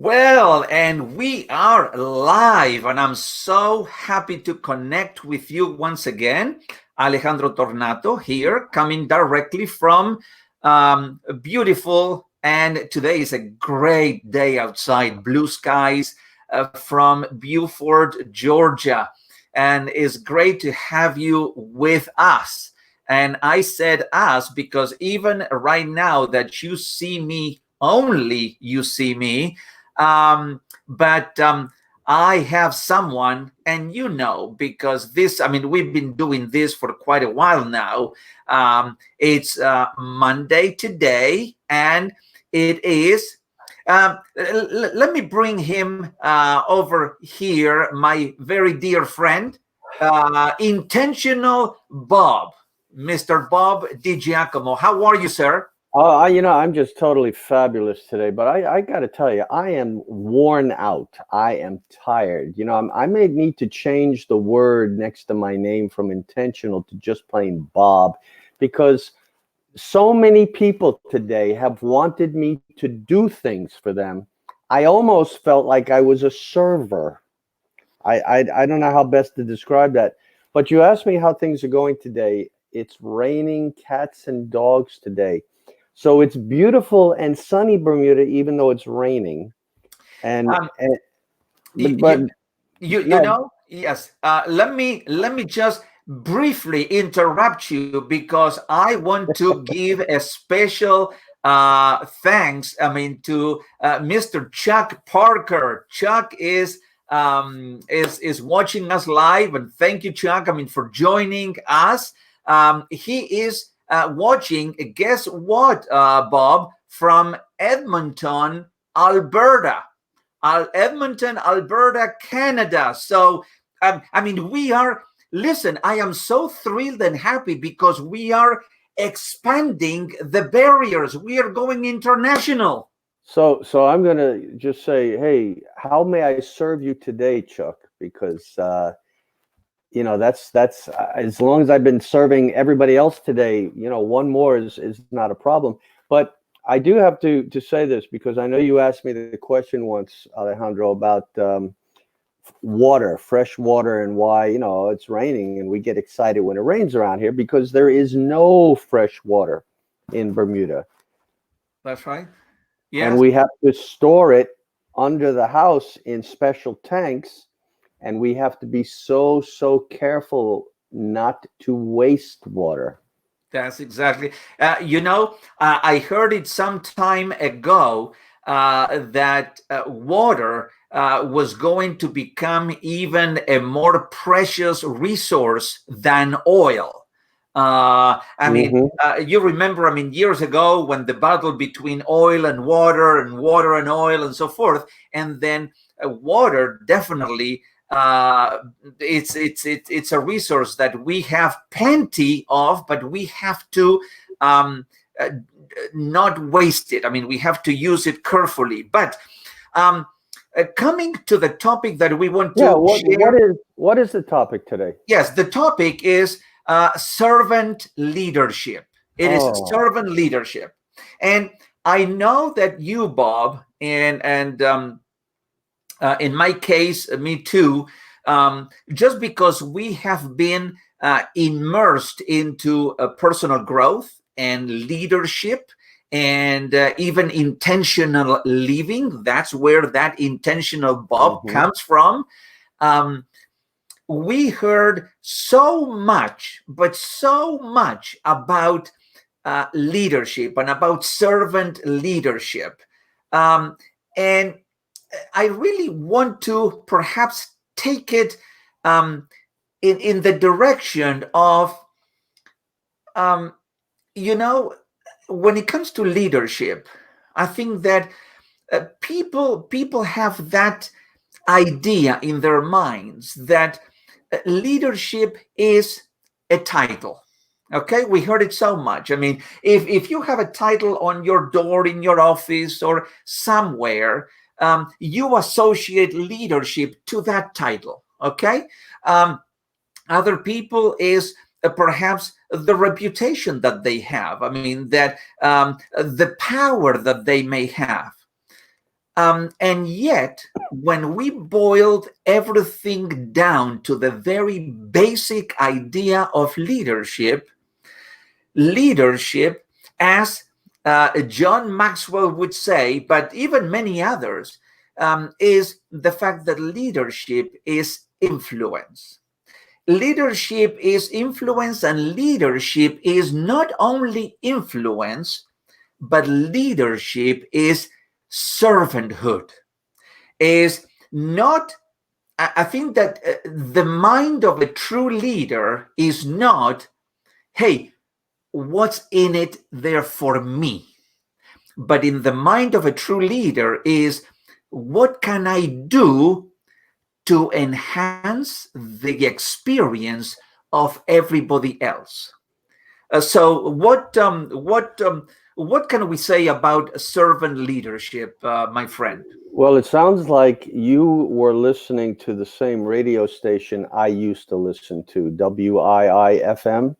Well, and we are live, and I'm so happy to connect with you once again. Alejandro Tornato here, coming directly from beautiful, and today is a great day outside, blue skies from Beaufort, Georgia. And it's great to have you with us. And I said us because even right now that you see me, only you see me, but I have someone, and because we've been doing this for quite a while now. It's Monday today, and it is. Let me bring him over here, my very dear friend, Intentional Bob, Mr. Bob DiGiacomo. How are you, sir? I'm just totally fabulous today, but I got to tell you, I am worn out. I am tired. I may need to change the word next to my name from intentional to just plain Bob, because so many people today have wanted me to do things for them. I almost felt like I was a server. I don't know how best to describe that, but you asked me how things are going today. It's raining cats and dogs today. So it's beautiful and sunny Bermuda, even though it's raining. And, Um, and you, but no, yes. Let me just briefly interrupt you because I want to give a special thanks. To Mr. Chuck Parker. Chuck is watching us live, and thank you, Chuck. For joining us. He is watching. Guess what, Bob? From Edmonton, Alberta. Edmonton, Alberta, Canada. So, we are, listen, I am so thrilled and happy because we are expanding the barriers. We are going international. so I'm gonna just say, hey, how may I serve you today, Chuck? Because that's as long as I've been serving everybody else today, one more is not a problem. But I do have to say this, because I know you asked me the question once, Alejandro, about water, fresh water, and why it's raining and we get excited when it rains around here, because there is no fresh water in Bermuda. That's right. And Yes. we have to store it under the house in special tanks, and we have to be so careful not to waste water. That's exactly. I heard it some time ago that water was going to become even a more precious resource than oil. Hmm. You remember, years ago when the battle between oil and water and oil and so forth, and then water definitely it's a resource that we have plenty of, but we have to um, uh, not waste it. We have to use it carefully. But coming to the topic that we want Yeah. to What what share, is what is the topic today? yes, the topic is servant leadership. It is Oh, servant leadership, and I know that you, Bob, and in my case, me too, just because we have been immersed into personal growth and leadership and even intentional living. That's where that intentional Bob hmm. comes from. Um, we heard so much, but so much about leadership and about servant leadership. Um, and I really want to perhaps take it in the direction of, um, you know, when it comes to leadership, I think that people have that idea in their minds that leadership is a title. Okay, we heard it so much. If you have a title on your door in your office or somewhere, you associate leadership to that title. Okay, um, other people is perhaps the reputation that they have. That the power that they may have. And yet, when we boiled everything down to the very basic idea of leadership, as John Maxwell would say, but even many others, is the fact that leadership is influence. Leadership is influence, and leadership is not only influence, but leadership is servanthood. Is not, I think that the mind of a true leader is not, hey, what's in it there for me? But in the mind of a true leader is, what can I do to enhance the experience of everybody else? So what can we say about servant leadership, my friend? Well, it sounds like you were listening to the same radio station I used to listen to, WIIFM.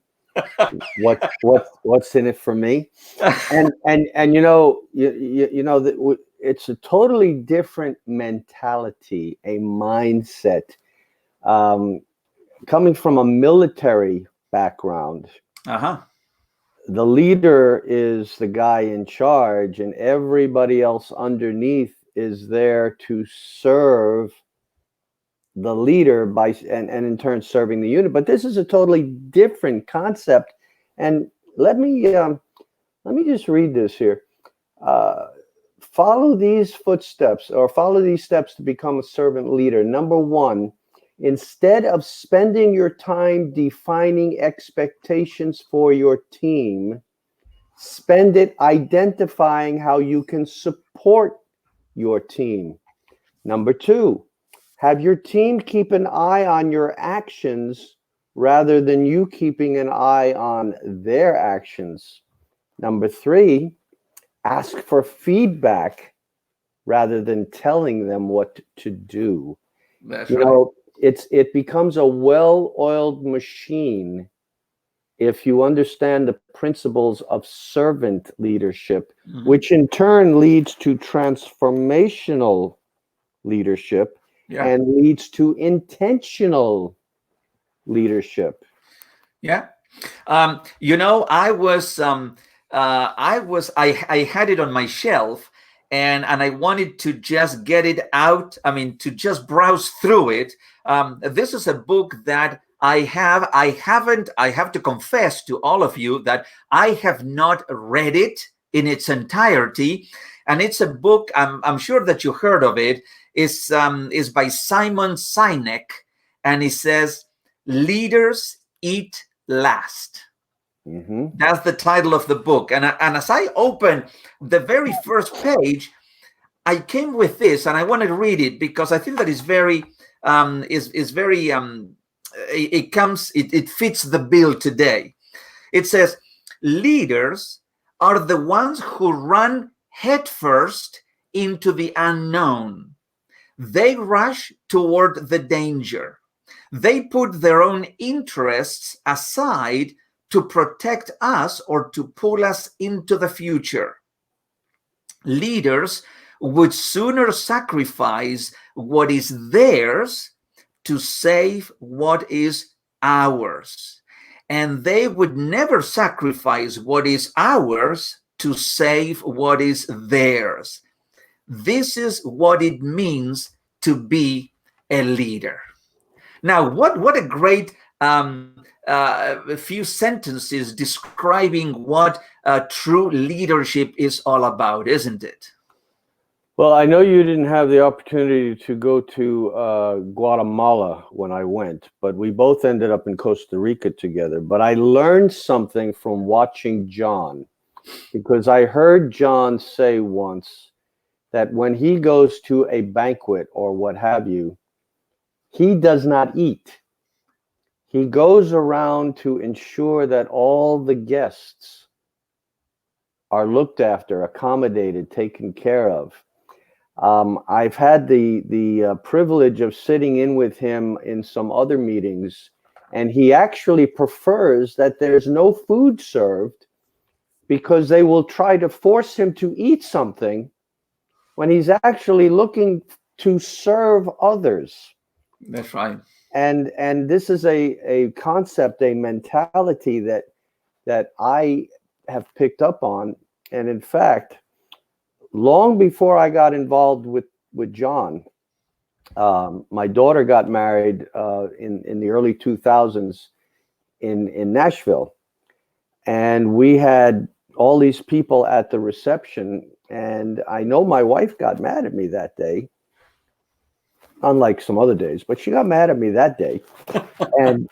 What's in it for me? And you know that it's a totally different mentality, a mindset, coming from a military background. The leader is the guy in charge, and everybody else underneath is there to serve the leader and in turn serving the unit. But this is a totally different concept. And let me just read this here. Follow these footsteps, or follow these steps to become a servant leader. Number one, instead of spending your time defining expectations for your team, spend it identifying how you can support your team. Number two, have your team keep an eye on your actions rather than you keeping an eye on their actions. Number three, ask for feedback rather than telling them what to do. That's you right. know, it becomes a well-oiled machine if you understand the principles of servant leadership, which in turn leads to transformational leadership and leads to intentional leadership. Yeah. I had it on my shelf, and I wanted to just get it out. I mean, to just browse through it. This is a book that I have to confess to all of you that I have not read it in its entirety. And it's a book, I'm sure that you heard of it. Is by Simon Sinek, and he says, "Leaders eat last." That's the title of the book. And as I opened the very first page, I came with this, and I want to read it because I think that it fits the bill today. It says, "Leaders are the ones who run headfirst into the unknown. They rush toward the danger. They put their own interests aside to protect us or to pull us into the future. Leaders would sooner sacrifice what is theirs to save what is ours. And they would never sacrifice what is ours to save what is theirs. This is what it means to be a leader." Now, what a great few sentences describing what true leadership is all about, isn't it? Well, I know you didn't have the opportunity to go to Guatemala when I went, but we both ended up in Costa Rica together. But I learned something from watching John, because I heard John say once that when he goes to a banquet or what have you, he does not eat. He goes around to ensure that all the guests are looked after, accommodated, taken care of. I've had the privilege of sitting in with him in some other meetings, and he actually prefers that there's no food served because they will try to force him to eat something when he's actually looking to serve others. That's right. And this is a concept, a mentality that I have picked up on. And in fact, long before I got involved with John, my daughter got married in the early 2000s in Nashville, and we had all these people at the reception. And I know my wife got mad at me that day, unlike some other days, but she got mad at me that day. And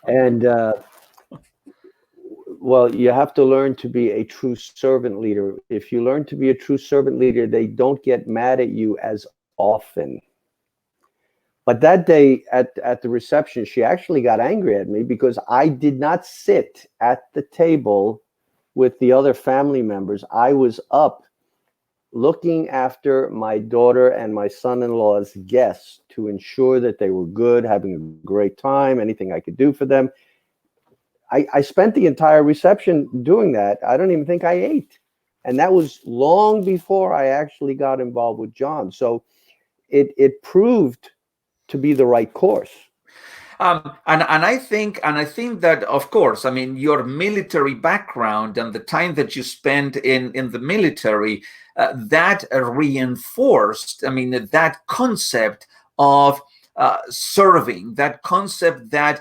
well, you have to learn to be a true servant leader. If you learn to be a true servant leader, they don't get mad at you as often. But that day at the reception, she actually got angry at me because I did not sit at the table with the other family members. I was up looking after my daughter and my son-in-law's guests to ensure that they were good, having a great time, anything I could do for them. I spent the entire reception doing that. I don't even think I ate. And that was long before I actually got involved with John. So it proved to be the right course. And I think that, of course, I mean, your military background and the time that you spent in the military, that reinforced, I mean, that concept of serving, that concept that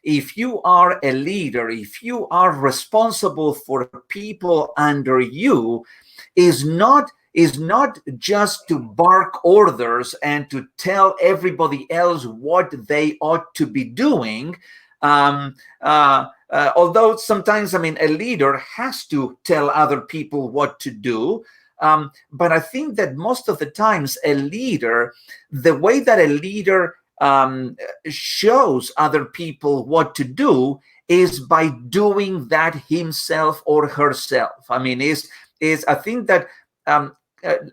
if you are a leader, if you are responsible for people under you, is not just to bark orders and to tell everybody else what they ought to be doing. Although sometimes, I mean, a leader has to tell other people what to do. But I think that most of the times a leader, the way that a leader shows other people what to do is by doing that himself or herself. I mean, I think that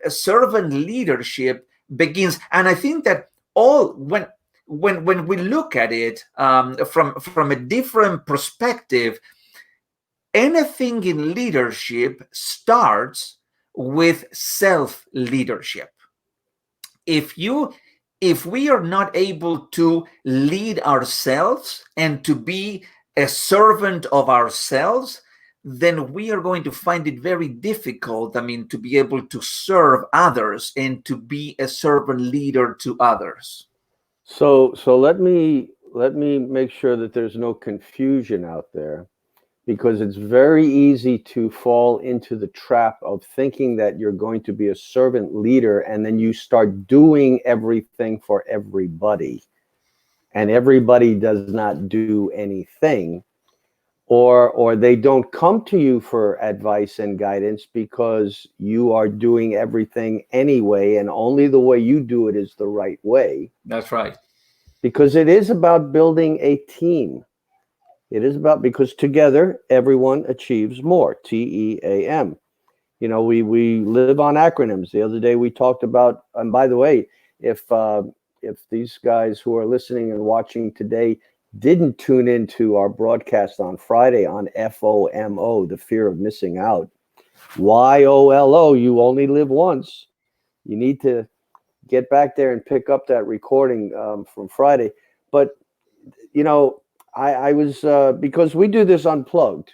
servant leadership begins, and I think that when we look at it from a different perspective, anything in leadership starts with self-leadership. If we are not able to lead ourselves and to be a servant of ourselves, then we are going to find it very difficult, I mean, to be able to serve others and to be a servant leader to others. So let me make sure that there's no confusion out there, because it's very easy to fall into the trap of thinking that you're going to be a servant leader and then you start doing everything for everybody, and everybody does not do anything. Or they don't come to you for advice and guidance because you are doing everything anyway, and only the way you do it is the right way. That's right. Because it is about building a team. It is about, because together everyone achieves more. TEAM. You know, we live on acronyms. The other day we talked about, and by the way, if these guys who are listening and watching today didn't tune into our broadcast on Friday on FOMO, the fear of missing out, YOLO, you only live once. You need to get back there and pick up that recording from Friday. But, you know, I was, because we do this unplugged.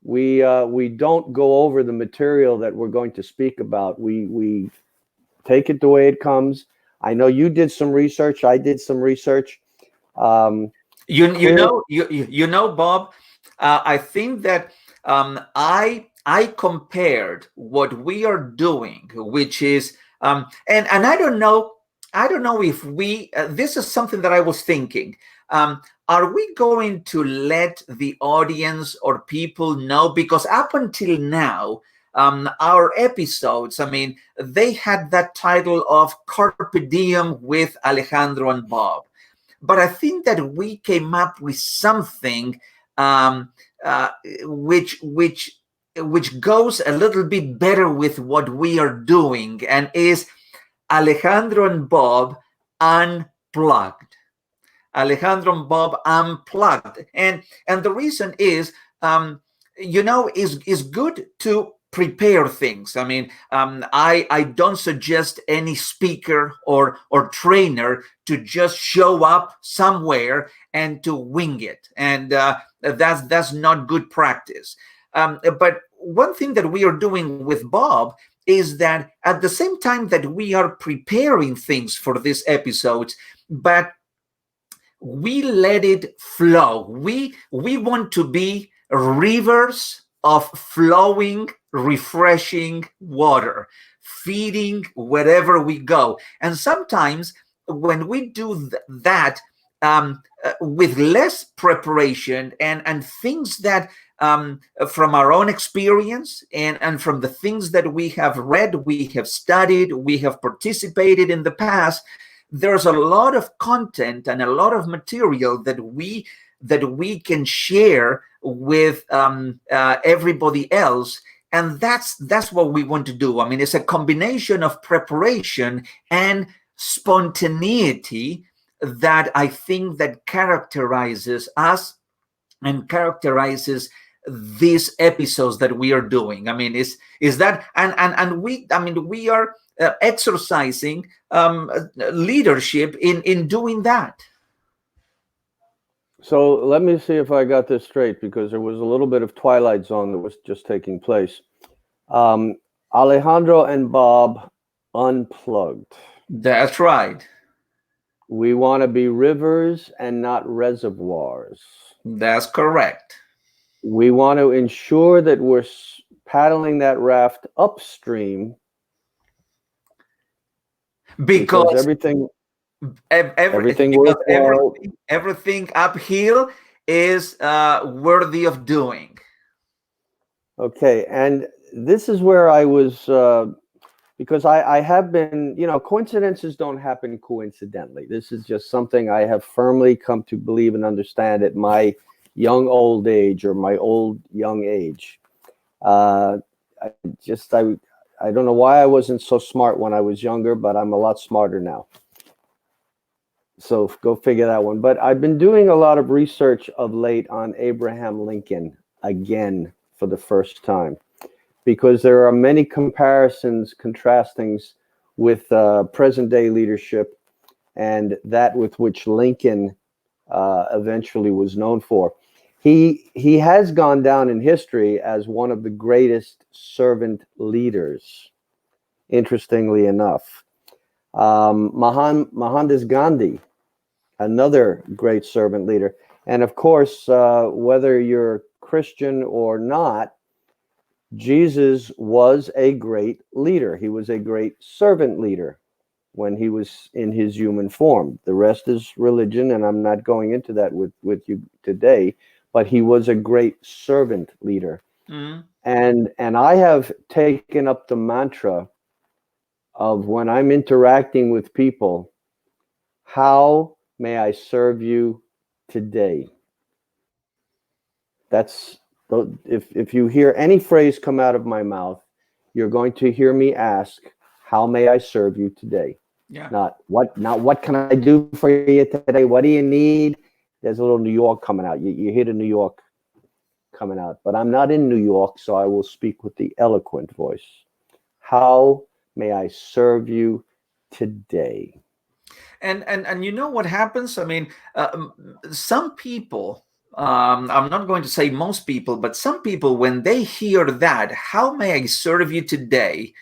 We don't go over the material that we're going to speak about. We take it the way it comes. I know you did some research. I did some research. You know, Bob, I think that I compared what we are doing, which is and I don't know if we this is something that I was thinking. Are we going to let the audience or people know? Because up until now, our episodes, I mean, they had that title of Carpe Diem with Alejandro and Bob. But I think that we came up with something which goes a little bit better with what we are doing, and is Alejandro and Bob Unplugged. Alejandro and Bob Unplugged. And the reason is, you know, is good to prepare things. I mean, I don't suggest any speaker or trainer to just show up somewhere and to wing it, and that's not good practice. But one thing that we are doing with Bob is that at the same time that we are preparing things for this episode, but we let it flow. We want to be rivers of flowing, refreshing water, feeding wherever we go. And sometimes when we do that with less preparation and things that from our own experience and from the things that we have read, we have studied, we have participated in the past, there's a lot of content and a lot of material that we can share with everybody else, and that's what we want to do. I mean, it's a combination of preparation and spontaneity that I think that characterizes us and characterizes these episodes that we are doing. I mean, is that and we, I mean, we are exercising leadership in doing that. So let me see if I got this straight, because there was a little bit of Twilight Zone that was just taking place. Alejandro and Bob Unplugged. That's right. We want to be rivers and not reservoirs. That's correct. We want to ensure that we're paddling that raft upstream, because everything uphill is worthy of doing. Okay, and this is where I was, because I have been, coincidences don't happen coincidentally. This is just something I have firmly come to believe and understand at my young old age, or my old young age. I don't know why I wasn't so smart when I was younger, but I'm a lot smarter now. So go figure that one. But I've been doing a lot of research of late on Abraham Lincoln again for the first time, because there are many comparisons, contrastings with present day leadership and that with which Lincoln eventually was known for. He has gone down in history as one of the greatest servant leaders, interestingly enough. Mohandas Gandhi, another great servant leader. And of course, whether you're Christian or not, Jesus was a great leader. He was a great servant leader when he was in his human form. The rest is religion, and I'm not going into that with you today, but he was a great servant leader. Mm-hmm. And I have taken up the mantra of, when I'm interacting with people, how may I serve you today? That's, if you hear any phrase come out of my mouth, you're going to hear me ask, how may I serve you today? Yeah. Not what can I do for you today? What do you need? There's a little New York coming out. You hear the New York coming out, but I'm not in New York, so I will speak with the eloquent voice. How may I serve you today? And you know what happens? I mean, some people, I'm not going to say most people, but some people, when they hear that, how may I serve you today?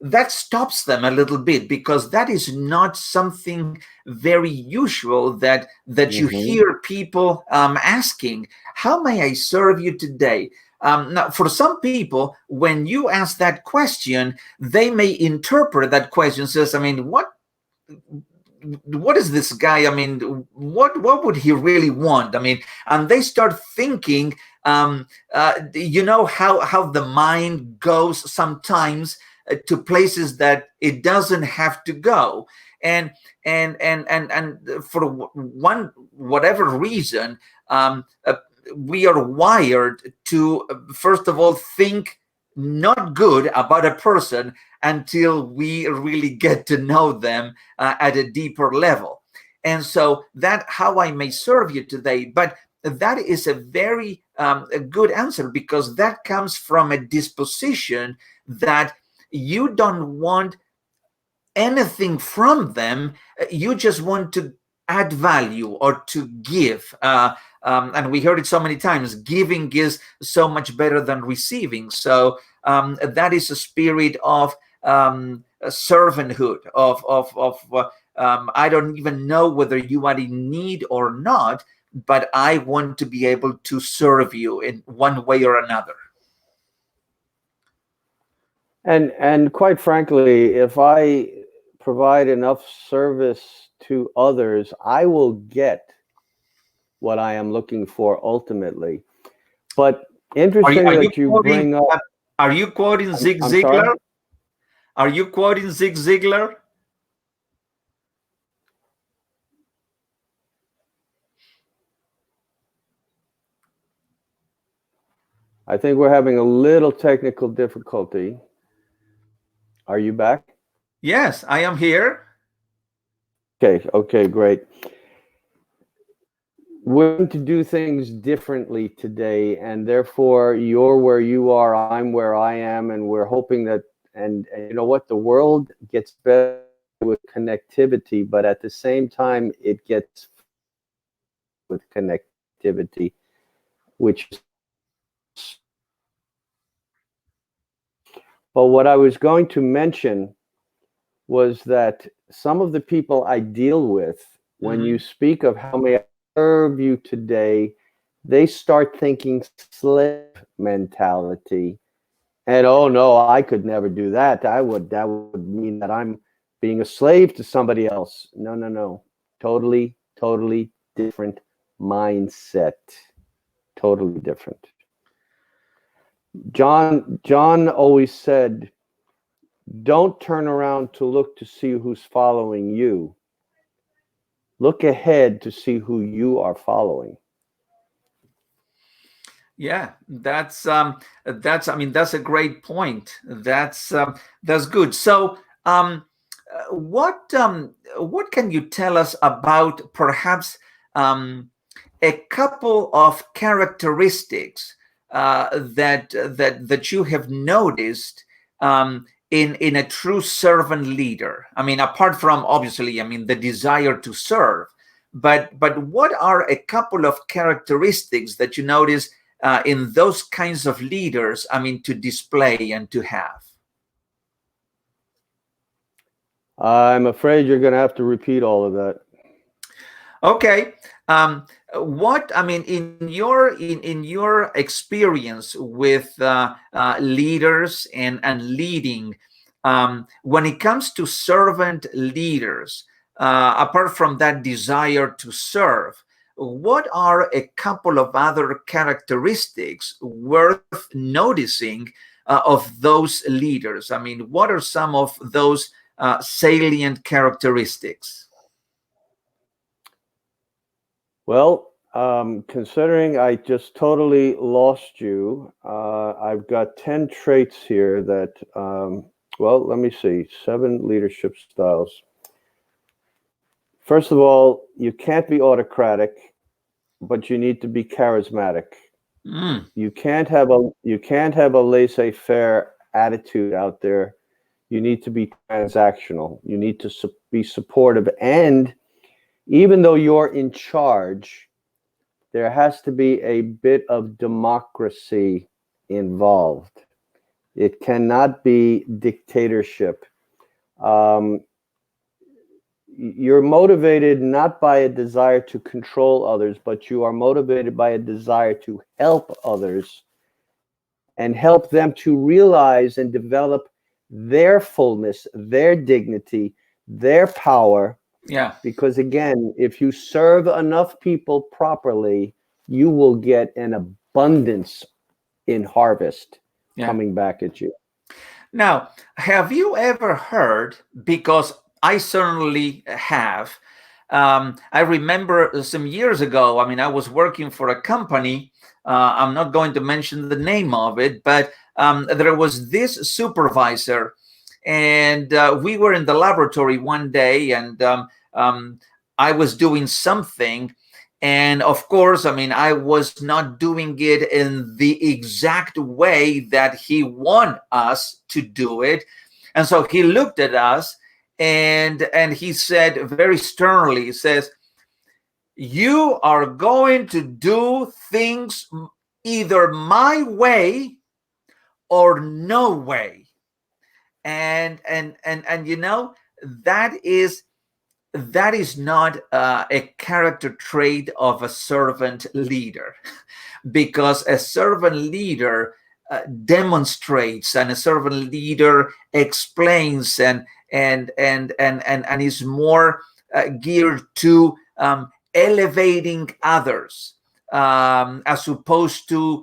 That stops them a little bit, because that is not something very usual that you hear people asking, how may I serve you today? Now, for some people, when you ask that question, they may interpret that question as, I mean, what is this guy? I mean, what would he really want? I mean, and they start thinking, you know how the mind goes sometimes to places that it doesn't have to go, and for whatever reason, we are wired to, first of all, think not good about a person until we really get to know them at a deeper level. And so that, how I may serve you today, but that is a very a good answer, because that comes from a disposition that you don't want anything from them. You just want to add value or to give. And we heard it so many times, giving is so much better than receiving. So that is a spirit of servanthood, I don't even know whether you are in need or not, but I want to be able to serve you in one way or another. And quite frankly, if I provide enough service to others, I will get what I am looking for ultimately. But interesting that you bring up. Are you quoting Zig Ziglar? Sorry? Are you quoting Zig Ziglar? I think we're having a little technical difficulty. Are you back? Yes, I am here. Okay, great. We're going to do things differently today, and therefore you're where you are, I'm where I am, and we're hoping that, and you know what, the world gets better with connectivity, but at the same time it gets with connectivity, which is. But what I was going to mention was that some of the people I deal with, when you speak of how may I serve you today, they start thinking slave mentality. And oh no, I could never do that. That would mean that I'm being a slave to somebody else. No. Totally different mindset. Totally different. John always said, don't turn around to look to see who's following you. Look ahead to see who you are following. Yeah, that's a great point. That's good. So what can you tell us about perhaps a couple of characteristics that you have noticed in a true servant leader? I mean, apart from obviously, the desire to serve, but what are a couple of characteristics that you notice in those kinds of leaders, to display and to have? I'm afraid you're going to have to repeat all of that. Okay. In your experience with leaders and leading, when it comes to servant leaders, apart from that desire to serve, what are a couple of other characteristics worth noticing of those leaders? What are some of those salient characteristics? Well, considering I just totally lost you, I've got 10 traits here that, let me see, 7 leadership styles. First of all, you can't be autocratic, but you need to be charismatic. You can't have a laissez-faire attitude out there. You need to be transactional. You need to be supportive. And even though you're in charge, there has to be a bit of democracy involved. It cannot be dictatorship. You're motivated not by a desire to control others, but you are motivated by a desire to help others and help them to realize and develop their fullness, their dignity, their power. Yeah. Because again, if you serve enough people properly, you will get an abundance in harvest coming back at you. Now, have you ever heard, because I certainly have, I remember some years ago, I was working for a company, I'm not going to mention the name of it, but there was this supervisor, and we were in the laboratory one day, and I was doing something, And of course, I mean, I was not doing it in the exact way that he wanted us to do it. And so he looked at us and he said very sternly, he says, you are going to do things either my way or no way. And you know, that is not a character trait of a servant leader, because a servant leader demonstrates, and a servant leader explains and is more geared to elevating others, as opposed to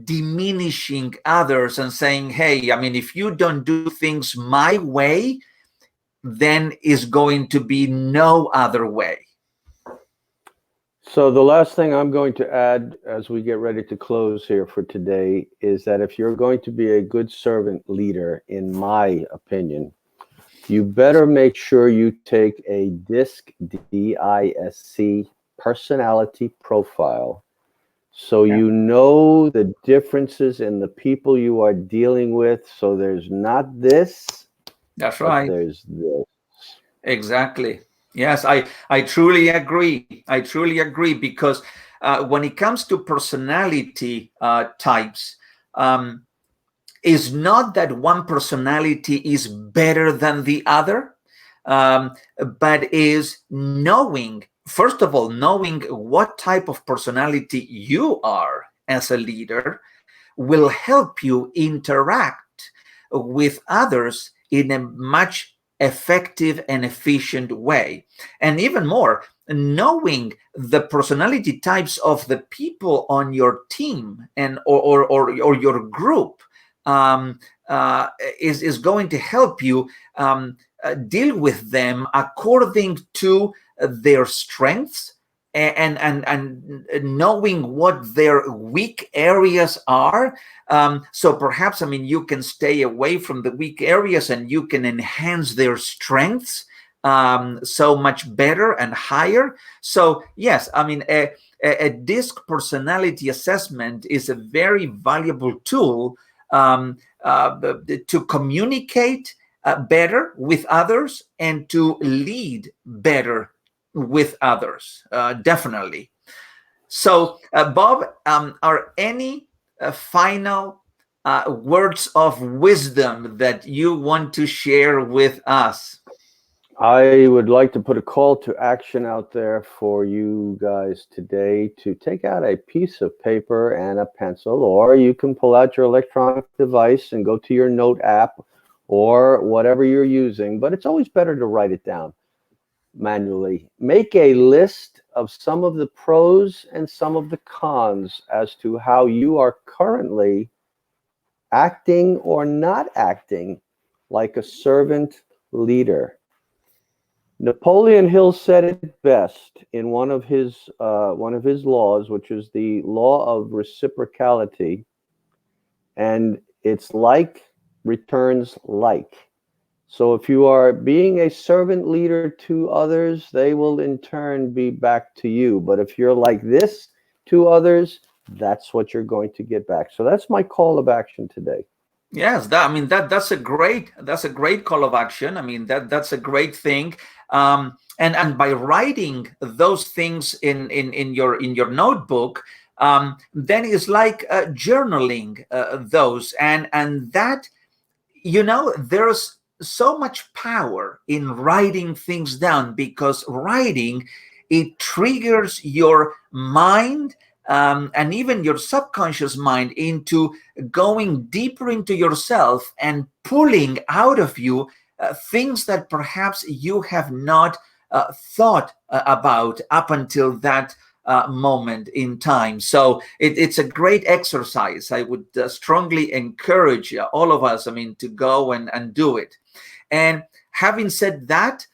diminishing others and saying, hey, I mean, if you don't do things my way, then is going to be no other way. So the last thing I'm going to add as we get ready to close here for today is that if you're going to be a good servant leader, in my opinion, you better make sure you take a DISC, D-I-S-C, personality profile, so you know the differences in the people you are dealing with. So there's not this. That's right. There's this. Exactly. Yes, I truly agree. I truly agree, because when it comes to personality types, it's not that one personality is better than the other, but is knowing, first of all, knowing what type of personality you are as a leader will help you interact with others in a much effective and efficient way. And even more, knowing the personality types of the people on your team and or your group is going to help you deal with them according to their strengths, and knowing what their weak areas are. So perhaps, I mean, you can stay away from the weak areas and you can enhance their strengths so much better and higher. So yes, I mean, a DISC personality assessment is a very valuable tool to communicate better with others and to lead better with others, definitely. So, Bob, are any final words of wisdom that you want to share with us? I would like to put a call to action out there for you guys today to take out a piece of paper and a pencil, or you can pull out your electronic device and go to your note app or whatever you're using, but it's always better to write it down manually. Make a list of some of the pros and some of the cons as to how you are currently acting or not acting like a servant leader. Napoleon Hill said it best in one of his laws, which is the law of reciprocality, and it's like returns like. So if you are being a servant leader to others, they will in turn be back to you. But if you're like this to others, that's what you're going to get back. So that's my call of action today. Yes, that's a great call of action. I mean, that's a great thing. And by writing those things in your notebook, then it's like journaling those, and that, you know, there's so much power in writing things down, because writing, it triggers your mind and even your subconscious mind into going deeper into yourself and pulling out of you things that perhaps you have not thought about up until that moment in time. So it's a great exercise. I would strongly encourage all of us, I mean, to go and do it. And having said that,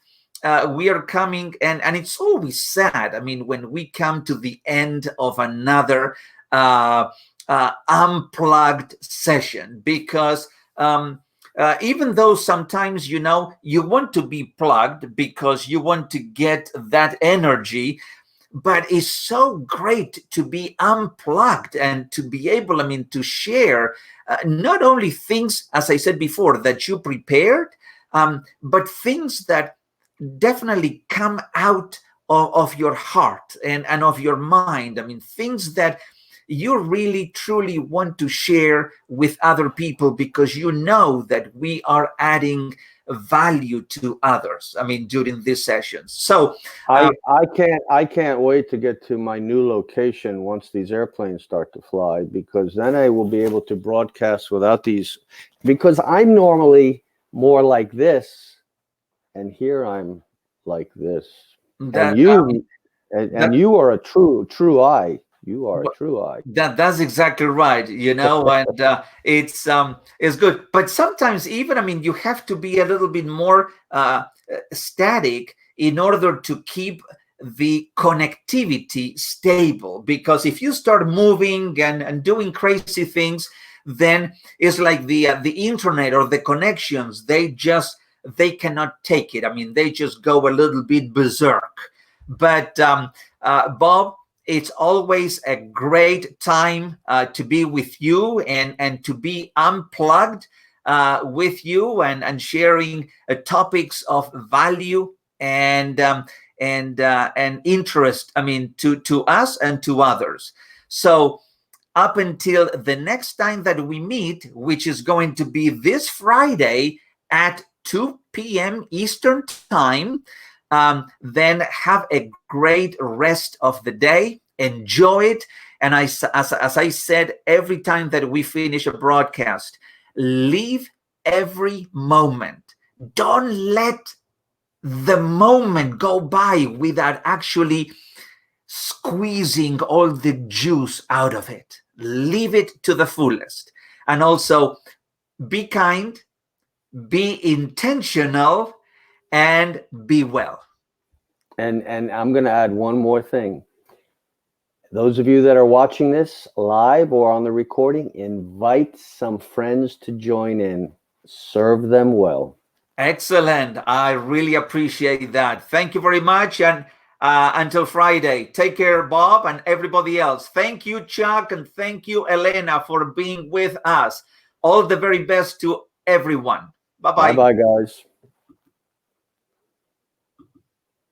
we are coming, and it's always sad, I mean, when we come to the end of another unplugged session, because even though sometimes, you know, you want to be plugged because you want to get that energy, but it's so great to be unplugged and to be able, to share not only things, as I said before, that you prepared, but things that definitely come out of your heart and of your mind. Things that you really truly want to share with other people, because you know that we are adding value to others during these sessions. So I can't wait to get to my new location once these airplanes start to fly, because then I will be able to broadcast without these, because I'm normally more like this, and here I'm like this. And you are a true eye. You are a true eye. That's exactly right. And it's good. But sometimes even, you have to be a little bit more static in order to keep the connectivity stable. Because if you start moving and doing crazy things, then it's like the internet or the connections, they cannot take it. They just go a little bit berserk. But Bob, it's always a great time to be with you and to be unplugged with you and sharing topics of value and interest, to us and to others. So up until the next time that we meet, which is going to be this Friday at 2 p.m. Eastern time, then have a great rest of the day. Enjoy it. And as I said, every time that we finish a broadcast, live every moment. Don't let the moment go by without actually squeezing all the juice out of it. Live it to the fullest. And also be kind, be intentional, and be well. And I'm going to add one more thing. Those of you that are watching this live or on the recording, invite some friends to join in. Serve them well. Excellent. I really appreciate that. Thank you very much. And until Friday, take care, Bob, and everybody else. Thank you, Chuck, and thank you, Elena, for being with us. All the very best to everyone. Bye-bye. Bye-bye, guys.